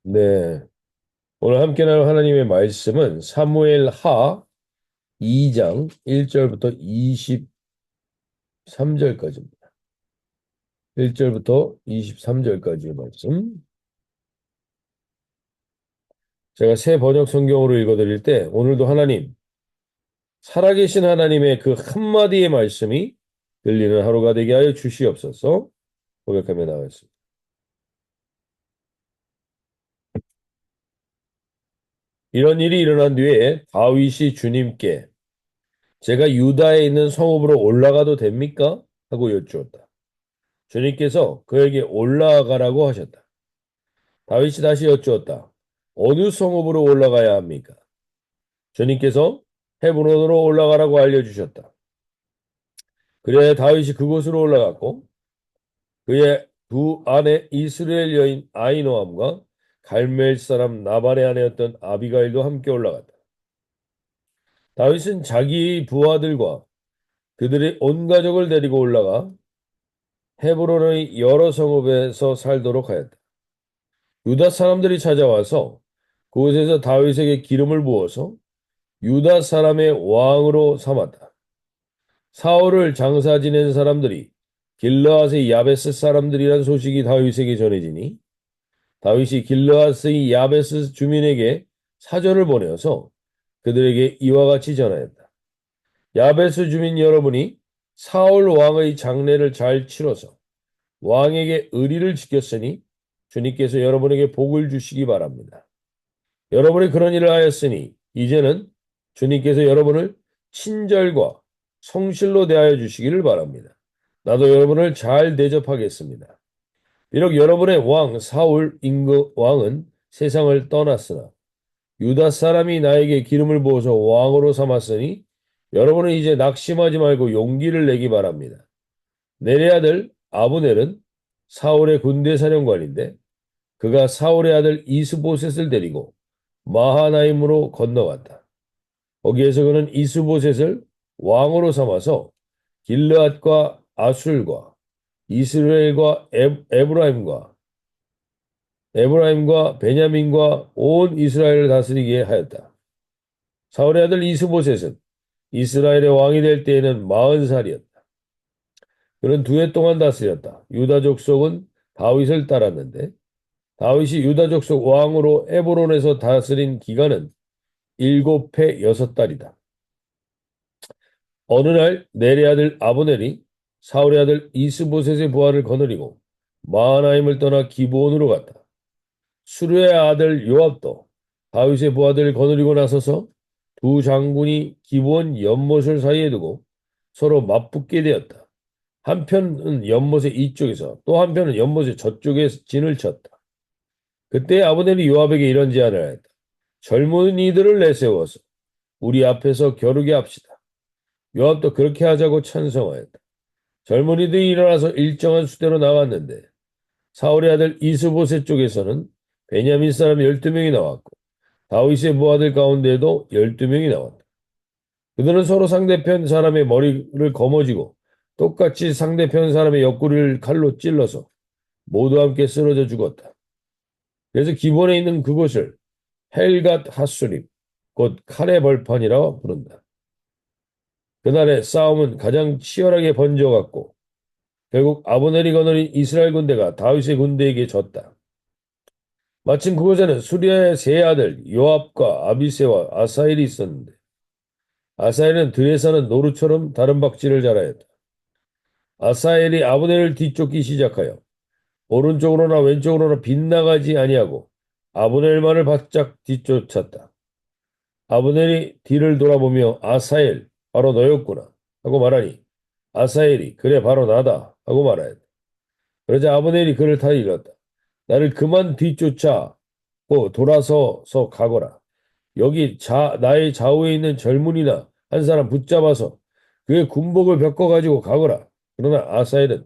네. 오늘 함께 나눌 하나님의 말씀은 사무엘 하 2장 1절부터 23절까지입니다. 1절부터 23절까지의 말씀. 제가 새 번역 성경으로 읽어드릴 때 오늘도 하나님, 살아계신 하나님의 그 한마디의 말씀이 들리는 하루가 되게 하여 주시옵소서. 고백하며 나가겠습니다. 이런 일이 일어난 뒤에 다윗이 주님께 제가 유다에 있는 성읍으로 올라가도 됩니까? 하고 여쭈었다. 주님께서 그에게 올라가라고 하셨다. 다윗이 다시 여쭈었다. 어느 성읍으로 올라가야 합니까? 주님께서 헤브론으로 올라가라고 알려주셨다. 그래 다윗이 그곳으로 올라갔고 그의 두 아내 이스라엘 여인 아이노함과 갈멜 사람 나발의 아내였던 아비가일도 함께 올라갔다. 다윗은 자기 부하들과 그들의 온 가족을 데리고 올라가 헤브론의 여러 성읍에서 살도록 하였다. 유다 사람들이 찾아와서 그곳에서 다윗에게 기름을 부어서 유다 사람의 왕으로 삼았다. 사울을 장사 지낸 사람들이 길르앗의 야베스 사람들이란 소식이 다윗에게 전해지니 다윗이 길르앗의 야베스 주민에게 사절을 보내어서 그들에게 이와 같이 전하였다. 야베스 주민 여러분이 사울 왕의 장례를 잘 치러서 왕에게 의리를 지켰으니 주님께서 여러분에게 복을 주시기 바랍니다. 여러분이 그런 일을 하였으니 이제는 주님께서 여러분을 친절과 성실로 대하여 주시기를 바랍니다. 나도 여러분을 잘 대접하겠습니다. 비록 여러분의 왕 사울 임금 왕은 세상을 떠났으나 유다 사람이 나에게 기름을 부어서 왕으로 삼았으니 여러분은 이제 낙심하지 말고 용기를 내기 바랍니다. 내레 아들 아브넬은 사울의 군대 사령관인데 그가 사울의 아들 이스보셋을 데리고 마하나임으로 건너갔다. 거기에서 그는 이스보셋을 왕으로 삼아서 길르앗과 아술과 이스라엘과 에브라임과 베냐민과 온 이스라엘을 다스리게 하였다. 사울의 아들 이스보셋은 이스라엘의 왕이 될 때에는 40살이었다. 그는 2해 동안 다스렸다. 유다 족속은 다윗을 따랐는데 다윗이 유다 족속 왕으로 에브론에서 다스린 기간은 7해 6달이다. 어느 날 넬의 아들 아브넬이 사울의 아들 이스보셋의 부하를 거느리고 마하나임을 떠나 기브온으로 갔다. 수르의 아들 요압도 다윗의 부하들을 거느리고 나서서 두 장군이 기브온 연못을 사이에 두고 서로 맞붙게 되었다. 한편은 연못의 이쪽에서 또 한편은 연못의 저쪽에 진을 쳤다. 그때 아브넬이 요압에게 이런 제안을 하였다. 젊은이들을 내세워서 우리 앞에서 겨루게 합시다. 요압도 그렇게 하자고 찬성하였다. 젊은이들이 일어나서 일정한 수대로 나왔는데 사울의 아들 이스보셋 쪽에서는 베냐민 사람 12명이 나왔고 다윗의 부하들 가운데에도 12명이 나왔다. 그들은 서로 상대편 사람의 머리를 거머쥐고 똑같이 상대편 사람의 옆구리를 칼로 찔러서 모두 함께 쓰러져 죽었다. 그래서 기본에 있는 그곳을 헬갓 하수립, 곧 칼의 벌판이라 부른다. 그날의 싸움은 가장 치열하게 번져갔고 결국 아브넬이 거느린 이스라엘 군대가 다윗의 군대에게 졌다. 마침 그곳에는 수리아의 세 아들 요압과 아비새와 아사엘이 있었는데 아사엘은 들에 사는 노루처럼 다른 박질을 잘하였다. 아사엘이 아브넬을 뒤쫓기 시작하여 오른쪽으로나 왼쪽으로나 빗나가지 아니하고 아브넬만을 바짝 뒤쫓았다. 아브넬이 뒤를 돌아보며 아사엘 바로 너였구나 하고 말하니 아사엘이 그래 바로 나다 하고 말하였다. 그러자 아브넬이 그를 타 일렀다. 나를 그만 뒤쫓아고 돌아서서 가거라. 여기 나의 좌우에 있는 젊은이나 한 사람 붙잡아서 그의 군복을 벗겨가지고 가거라. 그러나 아사엘은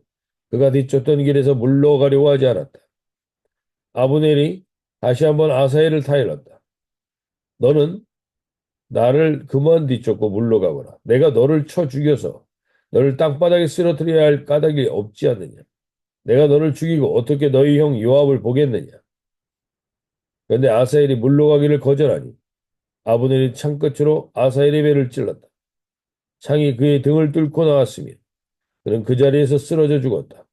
그가 뒤쫓던 길에서 물러가려고 하지 않았다. 아브넬이 다시 한번 아사엘을 타일렀다. 너는 나를 그만 뒤쫓고 물러가거라. 내가 너를 쳐 죽여서 너를 땅바닥에 쓰러뜨려야 할 까닭이 없지 않느냐. 내가 너를 죽이고 어떻게 너희 형 요압을 보겠느냐. 그런데 아사엘이 물러가기를 거절하니 아브넬이 창끝으로 아사엘의 배를 찔렀다. 창이 그의 등을 뚫고 나왔으며 그는 그 자리에서 쓰러져 죽었다.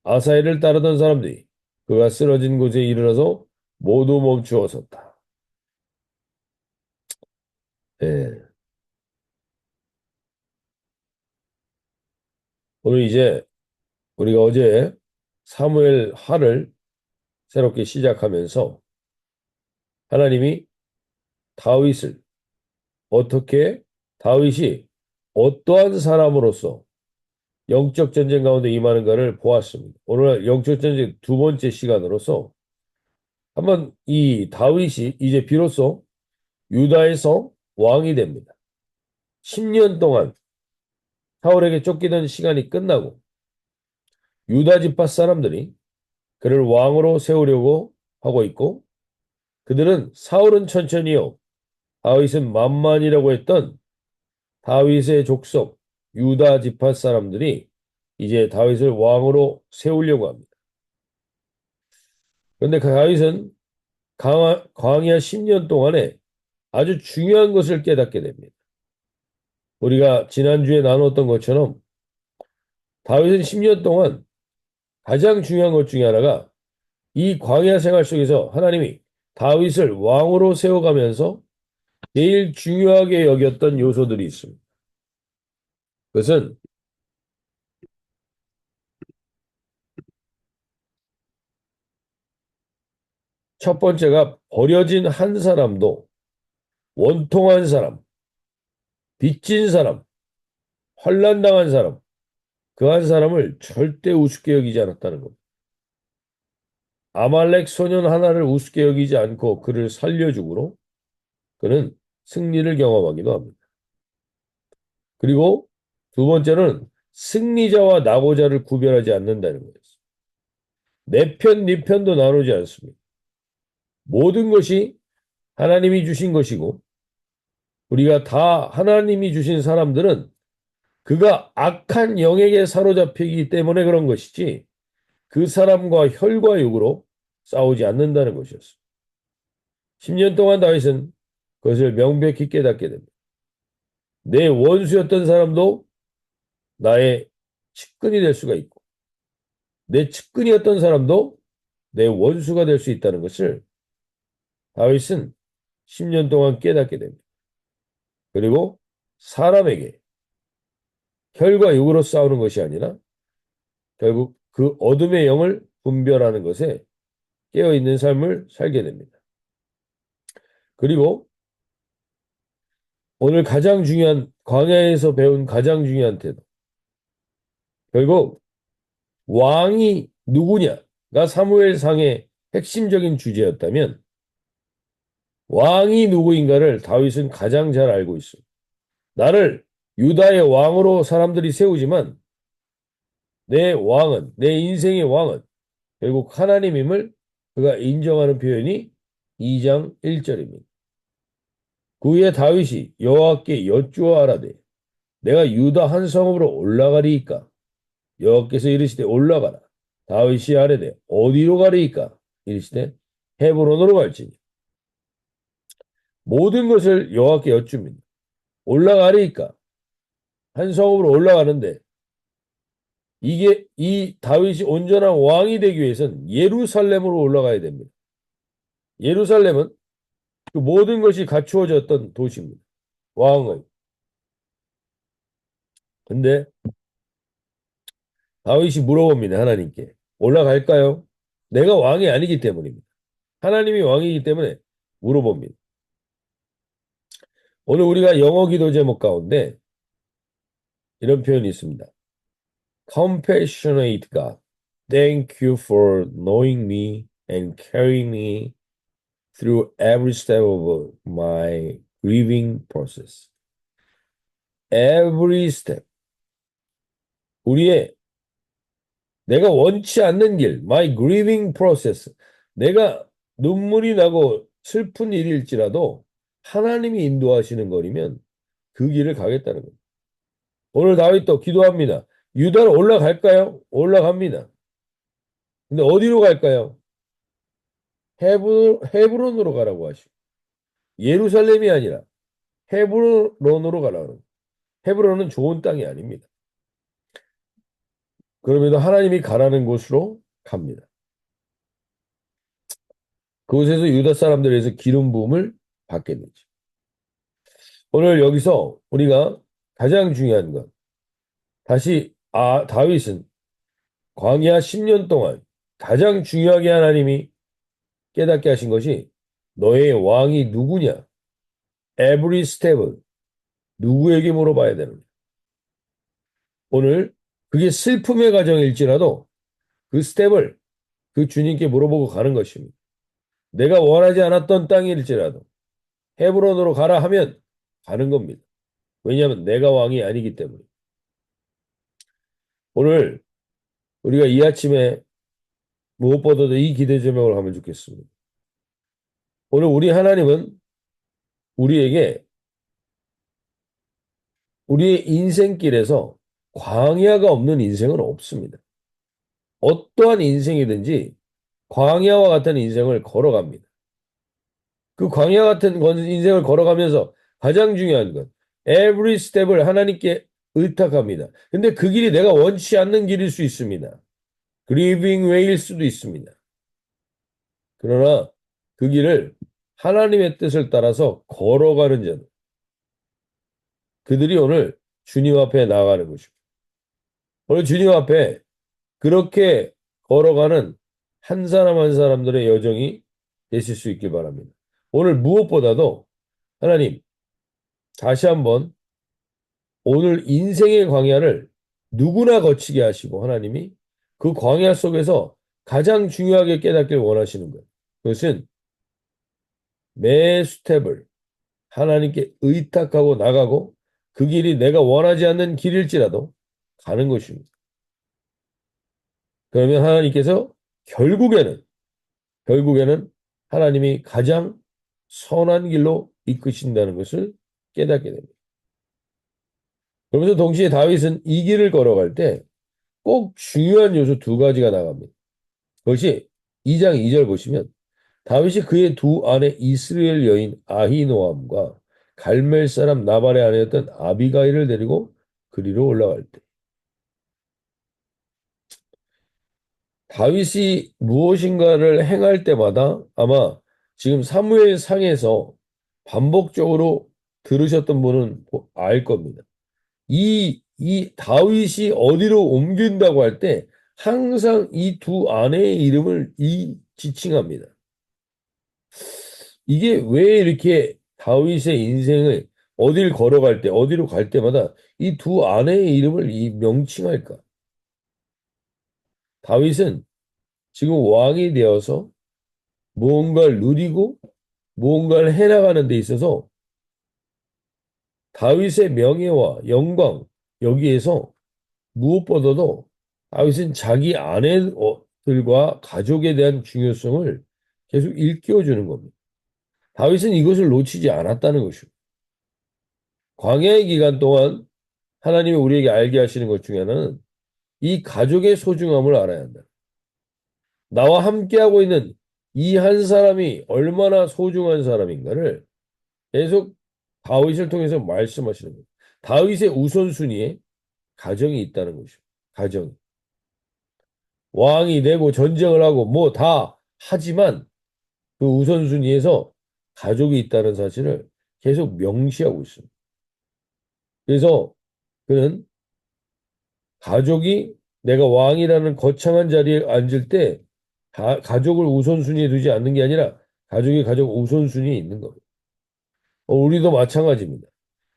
아사엘을 따르던 사람들이 그가 쓰러진 곳에 이르러서 모두 멈추어 섰다. 예. 오늘 이제 우리가 어제 사무엘 하를 새롭게 시작하면서 하나님이 다윗을 어떻게 다윗이 어떠한 사람으로서 영적 전쟁 가운데 임하는가를 보았습니다. 오늘 영적 전쟁 두 번째 시간으로서 한번 이 다윗이 이제 비로소 유다에서 왕이 됩니다. 10년 동안 사울에게 쫓기던 시간이 끝나고 유다 지파 사람들이 그를 왕으로 세우려고 하고 있고 그들은 사울은 천천히요 다윗은 만만이라고 했던 다윗의 족속 유다 지파 사람들이 이제 다윗을 왕으로 세우려고 합니다. 그런데 그 다윗은 광야 10년 동안에 아주 중요한 것을 깨닫게 됩니다. 우리가 지난주에 나눴던 것처럼 다윗은 10년 동안 가장 중요한 것 중에 하나가 이 광야 생활 속에서 하나님이 다윗을 왕으로 세워가면서 제일 중요하게 여겼던 요소들이 있습니다. 그것은 첫 번째가 버려진 한 사람도 원통한 사람, 빚진 사람, 환난당한 사람, 그 한 사람을 절대 우습게 여기지 않았다는 겁니다. 아말렉 소년 하나를 우습게 여기지 않고 그를 살려주므로 그는 승리를 경험하기도 합니다. 그리고 두 번째는 승리자와 낙오자를 구별하지 않는다는 거예요. 내 편, 네 편도 나누지 않습니다. 모든 것이 하나님이 주신 것이고 우리가 다 하나님이 주신 사람들은 그가 악한 영에게 사로잡히기 때문에 그런 것이지 그 사람과 혈과 육으로 싸우지 않는다는 것이었습니다. 10년 동안 다윗은 그것을 명백히 깨닫게 됩니다. 내 원수였던 사람도 나의 측근이 될 수가 있고 내 측근이었던 사람도 내 원수가 될 수 있다는 것을 다윗은 10년 동안 깨닫게 됩니다. 그리고 사람에게 혈과 육으로 싸우는 것이 아니라 결국 그 어둠의 영을 분별하는 것에 깨어있는 삶을 살게 됩니다. 그리고 오늘 가장 중요한 광야에서 배운 가장 중요한 태도. 결국 왕이 누구냐가 사무엘상의 핵심적인 주제였다면 왕이 누구인가를 다윗은 가장 잘 알고 있습니다. 나를 유다의 왕으로 사람들이 세우지만 내 왕은, 내 인생의 왕은 결국 하나님임을 그가 인정하는 표현이 2장 1절입니다. 그 후에 다윗이 여호와께 여쭈어 아라되 내가 유다 한 성읍으로 올라가리이까 여호와께서 이르시되 올라가라. 다윗이 아뢰되 어디로 가리이까 이르시되 헤브론으로 갈지니 모든 것을 여호와께 여쭙니다. 올라가리이까 한 성읍으로 올라가는데 이게 이 다윗이 온전한 왕이 되기 위해서는 예루살렘으로 올라가야 됩니다. 예루살렘은 그 모든 것이 갖추어졌던 도시입니다. 왕은. 근데 다윗이 물어봅니다. 하나님께. 올라갈까요? 내가 왕이 아니기 때문입니다. 하나님이 왕이기 때문에 물어봅니다. 오늘 우리가 영어 기도 제목 가운데 이런 표현이 있습니다. Compassionate God, thank you for knowing me and carrying me through every step of my grieving process. Every step. 우리의 내가 원치 않는 길, my grieving process. 내가 눈물이 나고 슬픈 일일지라도 하나님이 인도하시는 거리면 그 길을 가겠다는 거예요. 오늘 다윗도 기도합니다. 유다로 올라갈까요? 올라갑니다. 근데 어디로 갈까요? 헤브론으로 가라고 하시고 예루살렘이 아니라 헤브론으로 가라고. 헤브론은 좋은 땅이 아닙니다. 그럼에도 하나님이 가라는 곳으로 갑니다. 그곳에서 유다 사람들에서 기름 부음을 받게 되죠. 오늘 여기서 우리가 가장 중요한 것, 다시 다윗은 광야 10년 동안 가장 중요하게 하나님이 깨닫게 하신 것이 너의 왕이 누구냐? Every step 누구에게 물어봐야 되느냐? 오늘 그게 슬픔의 과정일지라도 그 스텝을 그 주님께 물어보고 가는 것입니다. 내가 원하지 않았던 땅일지라도 헤브론으로 가라 하면 가는 겁니다. 왜냐하면 내가 왕이 아니기 때문에. 오늘 우리가 이 아침에 무엇보다도 이 기대 제목을 하면 좋겠습니다. 오늘 우리 하나님은 우리에게 우리의 인생길에서 광야가 없는 인생은 없습니다. 어떠한 인생이든지 광야와 같은 인생을 걸어갑니다. 그 광야 같은 인생을 걸어가면서 가장 중요한 건 every step을 하나님께 의탁합니다. 근데 그 길이 내가 원치 않는 길일 수 있습니다. grieving way일 수도 있습니다. 그러나 그 길을 하나님의 뜻을 따라서 걸어가는 자들, 그들이 오늘 주님 앞에 나가는 것입니다. 오늘 주님 앞에 그렇게 걸어가는 한 사람 한 사람들의 여정이 되실 수 있길 바랍니다. 오늘 무엇보다도 하나님 다시 한번 오늘 인생의 광야를 누구나 거치게 하시고 하나님이 그 광야 속에서 가장 중요하게 깨닫길 원하시는 거예요. 그것은 매 스텝을 하나님께 의탁하고 나가고 그 길이 내가 원하지 않는 길일지라도 가는 것입니다. 그러면 하나님께서 결국에는 하나님이 가장 선한 길로 이끄신다는 것을 깨닫게 됩니다. 그러면서 동시에 다윗은 이 길을 걸어갈 때 꼭 중요한 요소 두 가지가 나갑니다. 그것이 2장 2절 보시면 다윗이 그의 두 아내 이스라엘 여인 아히노암과 갈멜 사람 나발의 아내였던 아비가일을 데리고 그리로 올라갈 때 다윗이 무엇인가를 행할 때마다 아마 지금 사무엘 상에서 반복적으로 들으셨던 분은 알 겁니다. 이 다윗이 어디로 옮긴다고 할 때 항상 이 두 아내의 이름을 지칭합니다. 이게 왜 이렇게 다윗의 인생을 어디를 걸어갈 때, 어디로 갈 때마다 이 두 아내의 이름을 명칭할까? 다윗은 지금 왕이 되어서 무언가를 누리고 무언가를 해나가는 데 있어서 다윗의 명예와 영광, 여기에서 무엇보다도 다윗은 자기 아내들과 가족에 대한 중요성을 계속 일깨워주는 겁니다. 다윗은 이것을 놓치지 않았다는 것입니다. 광야의 기간 동안 하나님이 우리에게 알게 하시는 것 중에 하나는 이 가족의 소중함을 알아야 한다. 나와 함께하고 있는 이 한 사람이 얼마나 소중한 사람인가를 계속 다윗을 통해서 말씀하시는 거예요. 다윗의 우선순위에 가정이 있다는 것이죠. 가정. 왕이 되고 전쟁을 하고 뭐 다 하지만 그 우선순위에서 가족이 있다는 사실을 계속 명시하고 있습니다. 그래서 그는 가족이 내가 왕이라는 거창한 자리에 앉을 때 가족을 우선순위에 두지 않는 게 아니라 가족이 가족 우선순위에 있는 겁니다. 우리도 마찬가지입니다.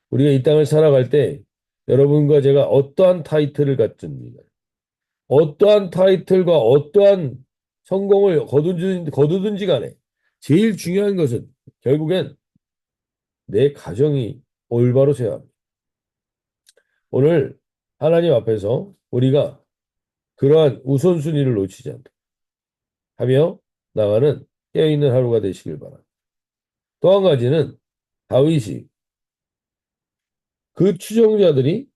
우리가 이 땅을 살아갈 때 여러분과 제가 어떠한 타이틀을 갖든지 어떠한 타이틀과 어떠한 성공을 거두든지 간에 제일 중요한 것은 결국엔 내 가정이 올바로 서야 합니다. 오늘 하나님 앞에서 우리가 그러한 우선순위를 놓치지 않도록 하며 나가는 깨어있는 하루가 되시길 바랍니다. 또 한 가지는 다윗이 그 추종자들이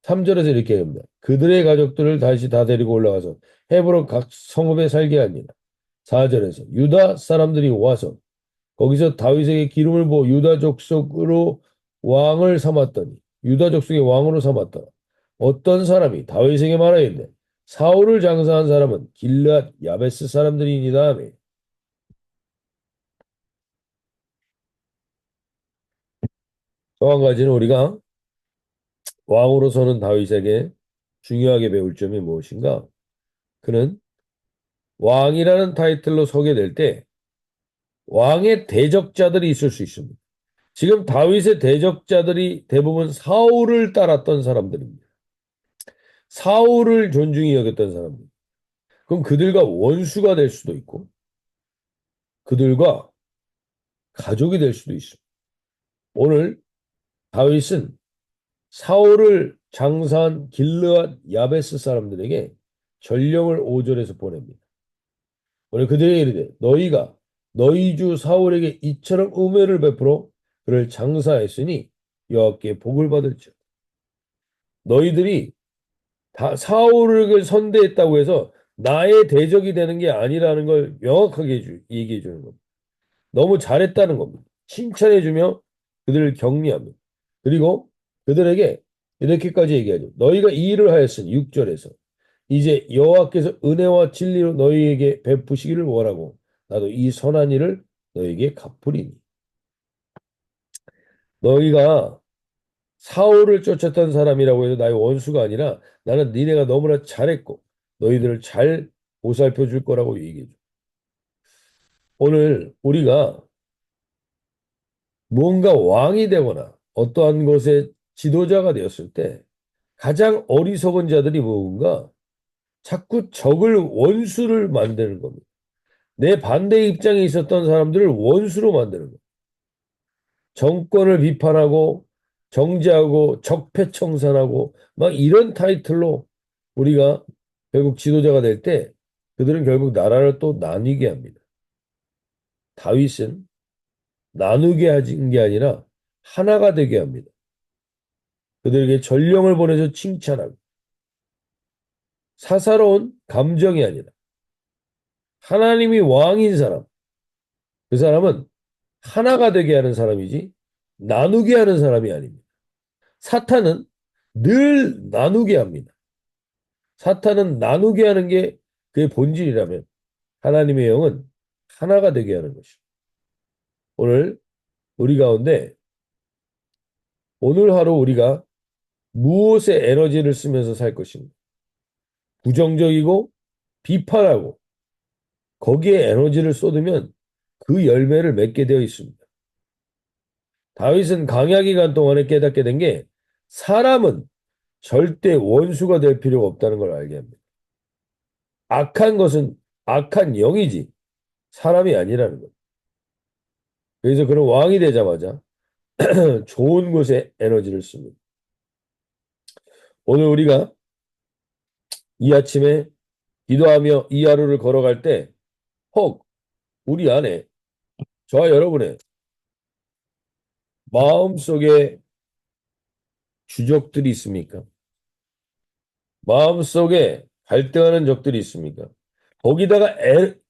3절에서 이렇게 합니다. 그들의 가족들을 다시 다 데리고 올라가서 헤브론 각 성읍에 살게 합니다. 4절에서 유다 사람들이 와서 거기서 다윗에게 기름을 부어 유다 족속으로 왕을 삼았더니 유다 족속의 왕으로 삼았다. 어떤 사람이 다윗에게 말하였는데 사울을 장사한 사람은 길앗 야베스 사람들이니라 하며 또 한 가지는 우리가 왕으로 서는 다윗에게 중요하게 배울 점이 무엇인가? 그는 왕이라는 타이틀로 서게 될 때 왕의 대적자들이 있을 수 있습니다. 지금 다윗의 대적자들이 대부분 사울을 따랐던 사람들입니다. 사울을 존중히 여겼던 사람들. 그럼 그들과 원수가 될 수도 있고 그들과 가족이 될 수도 있습니다. 오늘 다윗은 사울을 장사한 길르앗 야베스 사람들에게 전령을 5절에서 보냅니다. 오늘 그들에게 이르되 너희가 너희 주 사울에게 이처럼 은혜를 베풀어 그를 장사했으니 여호와께 복을 받을지어다. 너희들이 다 사울을 선대했다고 해서 나의 대적이 되는 게 아니라는 걸 명확하게 얘기해 주는 겁니다. 너무 잘했다는 겁니다. 칭찬해주며 그들을 격려합니다. 그리고 그들에게 이렇게까지 얘기하죠. 너희가 이 일을 하였으니 6절에서 이제 여호와께서 은혜와 진리로 너희에게 베푸시기를 원하고 나도 이 선한 일을 너희에게 갚으리니. 너희가 사울을 쫓았던 사람이라고 해도 나의 원수가 아니라 나는 니네가 너무나 잘했고 너희들을 잘 보살펴 줄 거라고 얘기해 줘. 오늘 우리가 무언가 왕이 되거나 어떠한 것의 지도자가 되었을 때 가장 어리석은 자들이 뭔가 자꾸 적을 원수를 만드는 겁니다. 내 반대 입장에 있었던 사람들을 원수로 만드는 겁니다. 정권을 비판하고 정죄하고 적폐청산하고 막 이런 타이틀로 우리가 결국 지도자가 될 때 그들은 결국 나라를 또 나뉘게 합니다. 다윗은 나누게 하는 게 아니라 하나가 되게 합니다. 그들에게 전령을 보내서 칭찬하고 사사로운 감정이 아니라 하나님이 왕인 사람, 그 사람은 하나가 되게 하는 사람이지 나누게 하는 사람이 아닙니다. 사탄은 늘 나누게 합니다. 사탄은 나누게 하는 게 그의 본질이라면 하나님의 영은 하나가 되게 하는 것입니다. 오늘 우리 가운데 오늘 하루 우리가 무엇에 에너지를 쓰면서 살 것인가? 부정적이고 비판하고 거기에 에너지를 쏟으면 그 열매를 맺게 되어 있습니다. 다윗은 강야 기간 동안에 깨닫게 된 게 사람은 절대 원수가 될 필요가 없다는 걸 알게 합니다. 악한 것은 악한 영이지 사람이 아니라는 것. 그래서 그는 왕이 되자마자 좋은 곳에 에너지를 씁니다. 오늘 우리가 이 아침에 기도하며 이 하루를 걸어갈 때 혹 우리 안에 저와 여러분의 마음속에 주적들이 있습니까? 마음속에 갈등하는 적들이 있습니까? 거기다가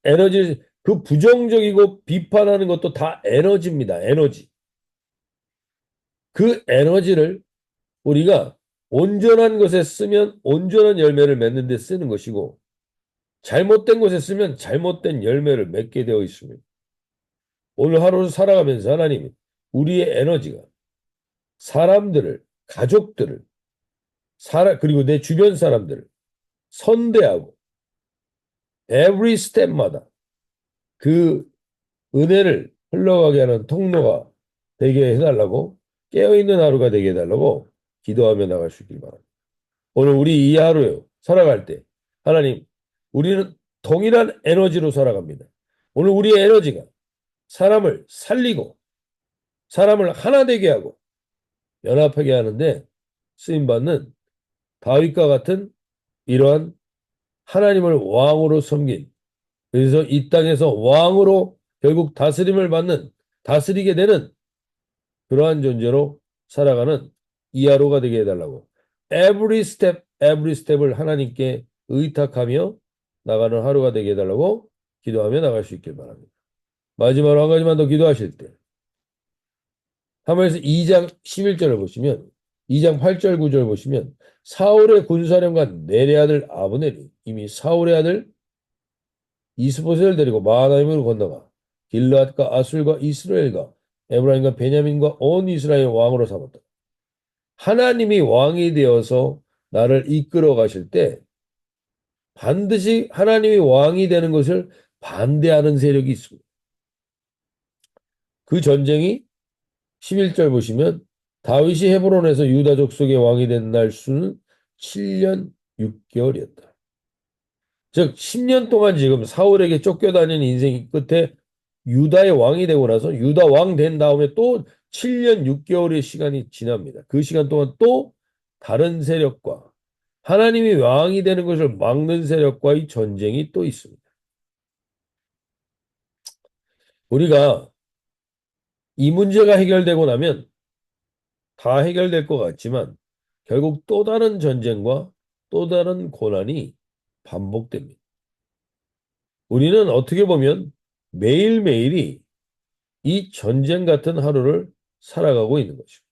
에너지, 그 부정적이고 비판하는 것도 다 에너지입니다. 에너지. 그 에너지를 우리가 온전한 것에 쓰면 온전한 열매를 맺는 데 쓰는 것이고 잘못된 것에 쓰면 잘못된 열매를 맺게 되어 있습니다. 오늘 하루를 살아가면서 하나님이 우리의 에너지가 사람들을, 가족들을, 그리고 내 주변 사람들을 선대하고 every step마다 그 은혜를 흘러가게 하는 통로가 되게 해달라고 깨어있는 하루가 되게 해달라고 기도하며 나갈 수 있길 바랍니다. 오늘 우리 이 하루 살아갈 때 하나님 우리는 동일한 에너지로 살아갑니다. 오늘 우리의 에너지가 사람을 살리고 사람을 하나 되게 하고 연합하게 하는데 쓰임받는 다윗과 같은 이러한 하나님을 왕으로 섬긴 그래서 이 땅에서 왕으로 결국 다스림을 받는 다스리게 되는 그러한 존재로 살아가는 이 하루가 되게 해달라고 every step, every step을 하나님께 의탁하며 나가는 하루가 되게 해달라고 기도하며 나갈 수 있길 바랍니다. 마지막으로 한 가지만 더 기도하실 때 하면서 2장 11절을 보시면 2장 8절 9절 보시면 사울의 군사령관 넬의 아들 아브넬이 이미 사울의 아들 이스보셋을 데리고 마하나임으로 건너가 길르앗과 아술과 이스라엘과 에브라임과 베냐민과 온 이스라엘 왕으로 삼았다. 하나님이 왕이 되어서 나를 이끌어 가실 때 반드시 하나님이 왕이 되는 것을 반대하는 세력이 있습니다. 그 전쟁이 11절 보시면 다윗이 헤브론에서 유다 족속의 왕이 된 날 수는 7년 6개월이었다. 즉 10년 동안 지금 사울에게 쫓겨다니는 인생 끝에 유다의 왕이 되고 나서 유다 왕 된 다음에 또 7년 6개월의 시간이 지납니다. 그 시간 동안 또 다른 세력과 하나님이 왕이 되는 것을 막는 세력과의 전쟁이 또 있습니다. 우리가 이 문제가 해결되고 나면 다 해결될 것 같지만 결국 또 다른 전쟁과 또 다른 고난이 반복됩니다. 우리는 어떻게 보면 매일매일이 이 전쟁 같은 하루를 살아가고 있는 것이고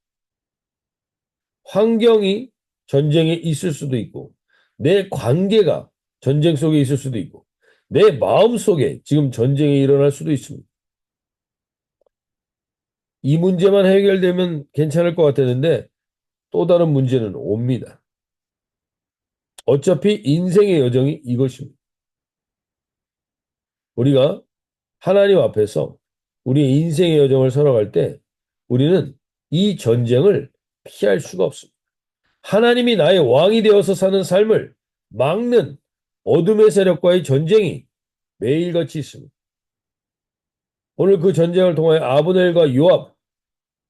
환경이 전쟁에 있을 수도 있고 내 관계가 전쟁 속에 있을 수도 있고 내 마음 속에 지금 전쟁이 일어날 수도 있습니다. 이 문제만 해결되면 괜찮을 것 같았는데 또 다른 문제는 옵니다. 어차피 인생의 여정이 이것입니다. 우리가 하나님 앞에서 우리 인생의 여정을 살아갈 때 우리는 이 전쟁을 피할 수가 없습니다. 하나님이 나의 왕이 되어서 사는 삶을 막는 어둠의 세력과의 전쟁이 매일같이 있습니다. 오늘 그 전쟁을 통하여 아브넬과 요압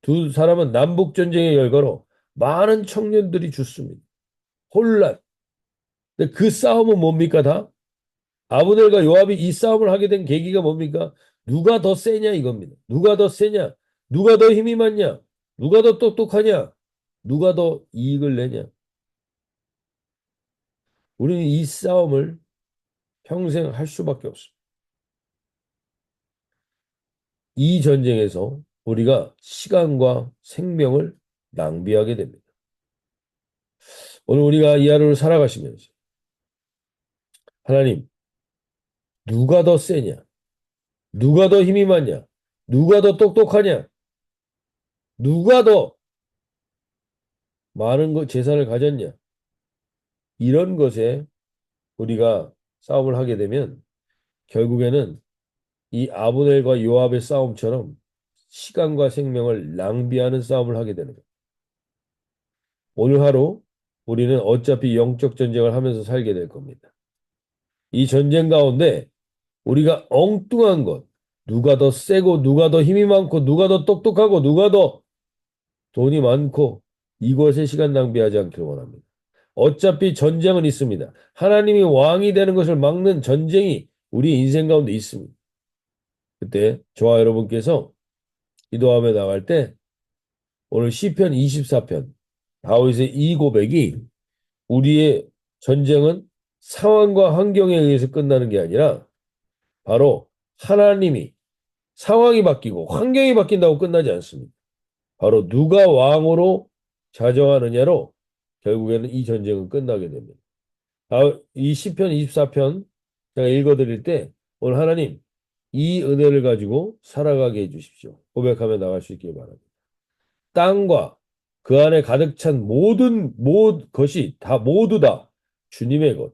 두 사람은 남북 전쟁의 결과로 많은 청년들이 죽습니다. 혼란. 근데 그 싸움은 뭡니까 다? 아브넬과 요압이 이 싸움을 하게 된 계기가 뭡니까? 누가 더 세냐 이겁니다. 누가 더 세냐? 누가 더 힘이 많냐? 누가 더 똑똑하냐? 누가 더 이익을 내냐? 우리는 이 싸움을 평생 할 수밖에 없습니다. 이 전쟁에서 우리가 시간과 생명을 낭비하게 됩니다. 오늘 우리가 이 하루를 살아가시면서 하나님, 누가 더 세냐? 누가 더 힘이 많냐? 누가 더 똑똑하냐? 누가 더 많은 재산을 가졌냐? 이런 것에 우리가 싸움을 하게 되면 결국에는 이 아브넬과 요압의 싸움처럼 시간과 생명을 낭비하는 싸움을 하게 되는 거예요. 오늘 하루 우리는 어차피 영적 전쟁을 하면서 살게 될 겁니다. 이 전쟁 가운데 우리가 엉뚱한 것, 누가 더 세고 누가 더 힘이 많고 누가 더 똑똑하고 누가 더 돈이 많고 이것에 시간 낭비하지 않기를 원합니다. 어차피 전쟁은 있습니다. 하나님이 왕이 되는 것을 막는 전쟁이 우리 인생 가운데 있습니다. 그때 저와 여러분께서 기도하며 나갈 때 오늘 시편 24편 다윗의 이 고백이 우리의 전쟁은 상황과 환경에 의해서 끝나는 게 아니라 바로 하나님이 상황이 바뀌고 환경이 바뀐다고 끝나지 않습니다. 바로 누가 왕으로 자정하느냐로 결국에는 이 전쟁은 끝나게 됩니다. 이 시편 24편 제가 읽어드릴 때 오늘 하나님 이 은혜를 가지고 살아가게 해주십시오. 고백하며 나갈 수 있길 바랍니다. 땅과 그 안에 가득 찬 모든 것이 다 모두 다 주님의 것.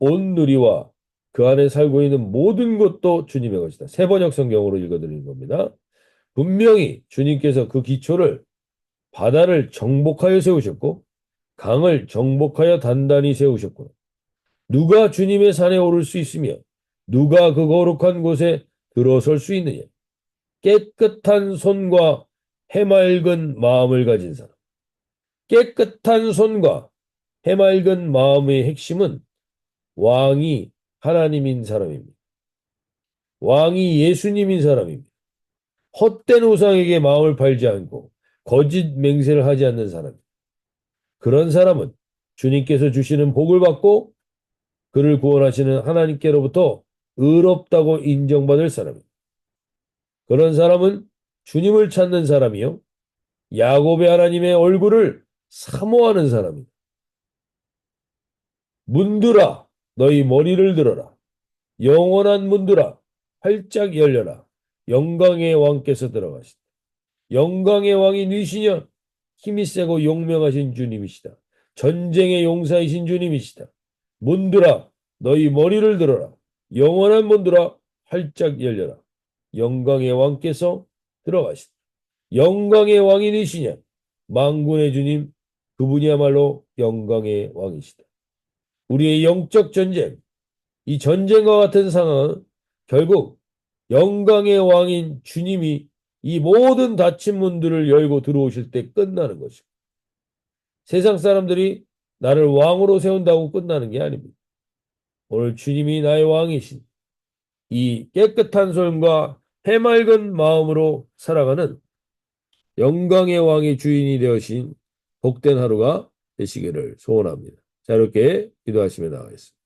온 누리와 그 안에 살고 있는 모든 것도 주님의 것이다. 세번역 성경으로 읽어드리는 겁니다. 분명히 주님께서 그 기초를 바다를 정복하여 세우셨고 강을 정복하여 단단히 세우셨구나. 누가 주님의 산에 오를 수 있으며 누가 그 거룩한 곳에 들어설 수 있느냐. 깨끗한 손과 해맑은 마음을 가진 사람. 깨끗한 손과 해맑은 마음의 핵심은 왕이 하나님인 사람입니다. 왕이 예수님인 사람입니다. 헛된 우상에게 마음을 팔지 않고 거짓 맹세를 하지 않는 사람. 그런 사람은 주님께서 주시는 복을 받고 그를 구원하시는 하나님께로부터 의롭다고 인정받을 사람이다. 그런 사람은 주님을 찾는 사람이요. 야곱의 하나님의 얼굴을 사모하는 사람이다. 문들아, 너희 머리를 들어라. 영원한 문들아, 활짝 열려라. 영광의 왕께서 들어가시다. 영광의 왕이 누구시냐? 힘이 세고 용명하신 주님이시다. 전쟁의 용사이신 주님이시다. 문들아, 너희 머리를 들어라. 영원한 문들아, 활짝 열려라. 영광의 왕께서 들어가시다. 영광의 왕이 누구시냐? 만군의 주님, 그분이야말로 영광의 왕이시다. 우리의 영적 전쟁, 이 전쟁과 같은 상황은 결국 영광의 왕인 주님이 이 모든 닫힌 문들을 열고 들어오실 때 끝나는 것입니다. 세상 사람들이 나를 왕으로 세운다고 끝나는 게 아닙니다. 오늘 주님이 나의 왕이신 이 깨끗한 손과 해맑은 마음으로 살아가는 영광의 왕의 주인이 되어신 복된 하루가 되시기를 소원합니다. 자, 이렇게 기도하시며 나가겠습니다.